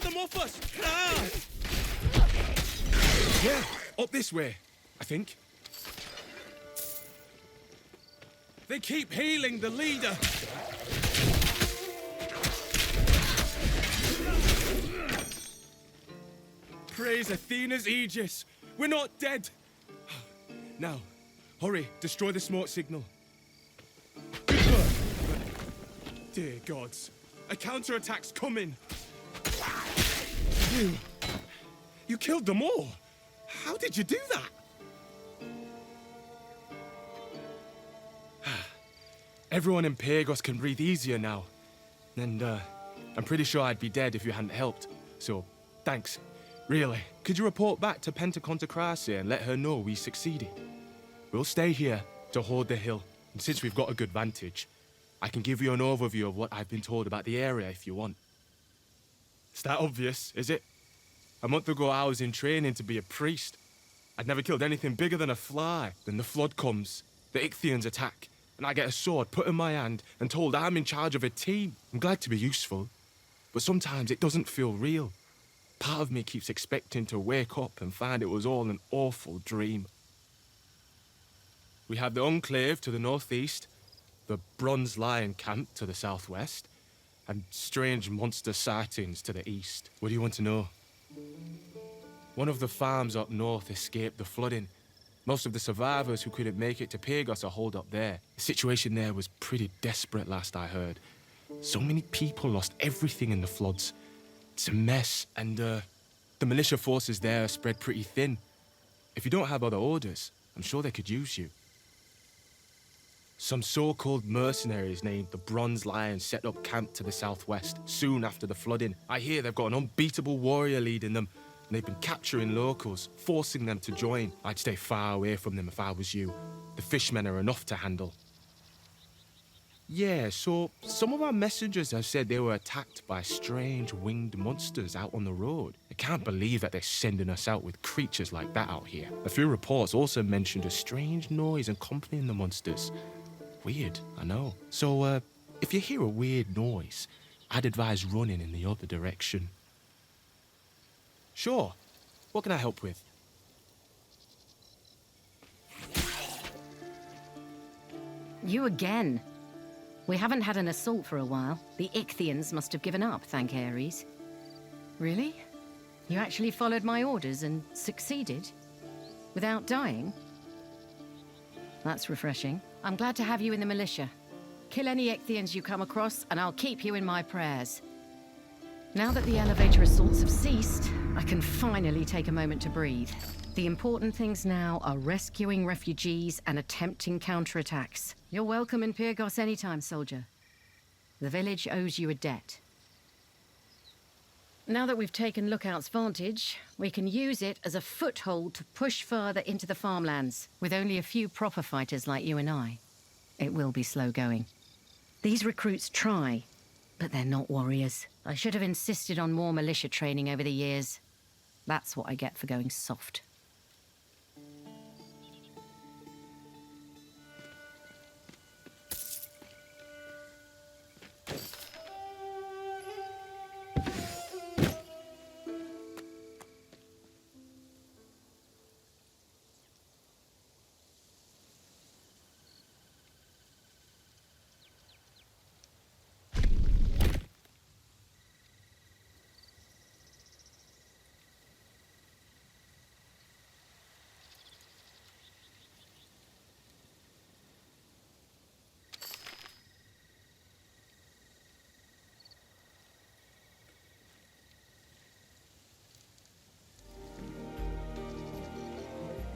them off us! Ah! Yeah, up this way, I think. They keep healing the leader. Praise Athena's aegis. We're not dead. Now, hurry, destroy the smoke signal. Good work. Dear gods, a counterattack's coming. You killed them all. How did you do that? Everyone in Pyrgos can breathe easier now. And, I'm pretty sure I'd be dead if you hadn't helped. So, thanks. Really. Could you report back to Pentacontakrasi and let her know we succeeded? We'll stay here to hold the hill. And since we've got a good vantage, I can give you an overview of what I've been told about the area if you want. It's that obvious, is it? A month ago I was in training to be a priest. I'd never killed anything bigger than a fly. Then the flood comes, the Ichthyans attack, and I get a sword put in my hand and told I'm in charge of a team. I'm glad to be useful, but sometimes it doesn't feel real. Part of me keeps expecting to wake up and find it was all an awful dream. We have the Enclave to the northeast, the Bronze Lion Camp to the southwest, and strange monster sightings to the east. What do you want to know? One of the farms up north escaped the flooding. Most of the survivors who couldn't make it to Pyrgos are holed up there. The situation there was pretty desperate last I heard. So many people lost everything in the floods. It's a mess, and the militia forces there are spread pretty thin. If you don't have other orders, I'm sure they could use you. Some so-called mercenaries named the Bronze Lion set up camp to the southwest soon after the flooding. I hear they've got an unbeatable warrior leading them, and they've been capturing locals, forcing them to join. I'd stay far away from them if I was you. The fishmen are enough to handle. Yeah, so some of our messengers have said they were attacked by strange winged monsters out on the road. I can't believe that they're sending us out with creatures like that out here. A few reports also mentioned a strange noise accompanying the monsters. Weird, I know. So, if you hear a weird noise, I'd advise running in the other direction. Sure. What can I help with? You again. We haven't had an assault for a while. The Ichthyans must have given up, thank Ares. Really? You actually followed my orders and succeeded? Without dying? That's refreshing. I'm glad to have you in the militia. Kill any Ichthyans you come across, and I'll keep you in my prayers. Now that the elevator assaults have ceased, I can finally take a moment to breathe. The important things now are rescuing refugees and attempting counterattacks. You're welcome in Pyrgos anytime, soldier. The village owes you a debt. Now that we've taken Lookout's vantage, we can use it as a foothold to push further into the farmlands. With only a few proper fighters like you and I, it will be slow going. These recruits try, but they're not warriors. I should have insisted on more militia training over the years. That's what I get for going soft.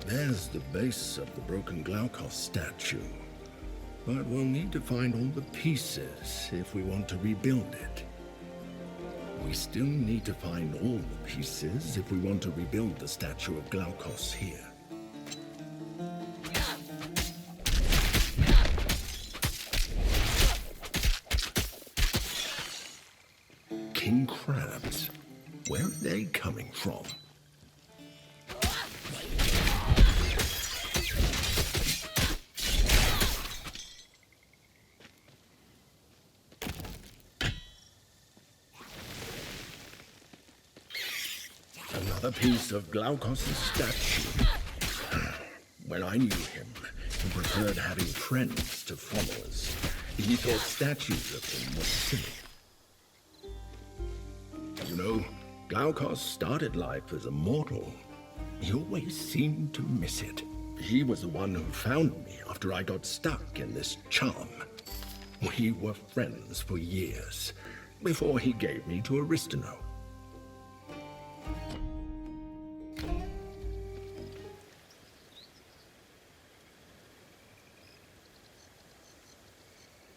There's the base of the broken Glaukos statue. But we'll need to find all the pieces if we want to rebuild it. We still need to find all the pieces if we want to rebuild the statue of Glaukos here. King crabs. Where are they coming from? Another piece of Glaukos' statue. When I knew him, he preferred having friends to followers. He thought statues of him were silly. You know, Glaukos started life as a mortal. He always seemed to miss it. He was the one who found me after I got stuck in this charm. We were friends for years, before he gave me to Aristino.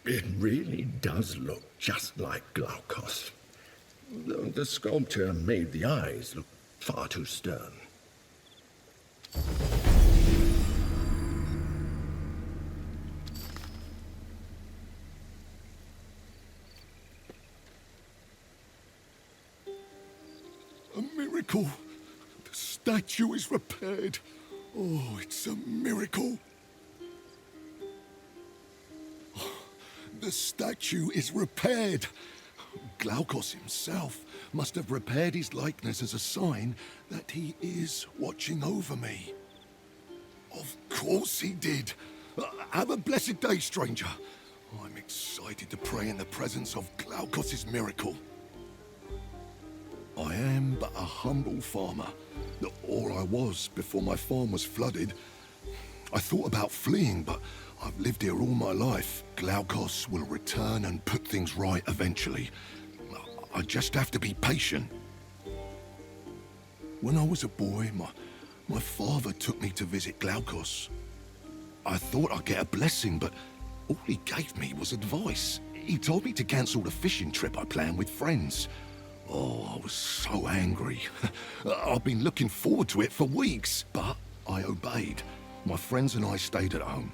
It really does look just like Glaukos. The sculpture made the eyes look far too stern. A miracle! The statue is repaired. Oh, it's a miracle! The statue is repaired. Glaukos himself must have repaired his likeness as a sign that he is watching over me. Of course he did. Have a blessed day, stranger. I'm excited to pray in the presence of Glaukos' miracle. I am but a humble farmer, or I was before my farm was flooded. I thought about fleeing, but I've lived here all my life. Glaukos will return and put things right eventually. I just have to be patient. When I was a boy, my father took me to visit Glaukos. I thought I'd get a blessing, but all he gave me was advice. He told me to cancel the fishing trip I planned with friends. Oh, I was so angry. I've been looking forward to it for weeks, but I obeyed. My friends and I stayed at home.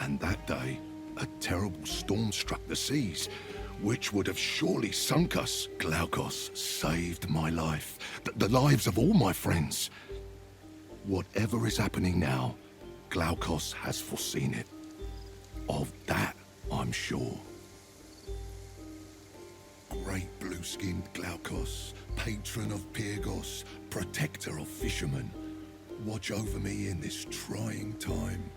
And that day, a terrible storm struck the seas, which would have surely sunk us. Glaukos saved my life, the lives of all my friends. Whatever is happening now, Glaukos has foreseen it. Of that, I'm sure. Great blue-skinned Glaukos, patron of Pyrgos, protector of fishermen, watch over me in this trying time.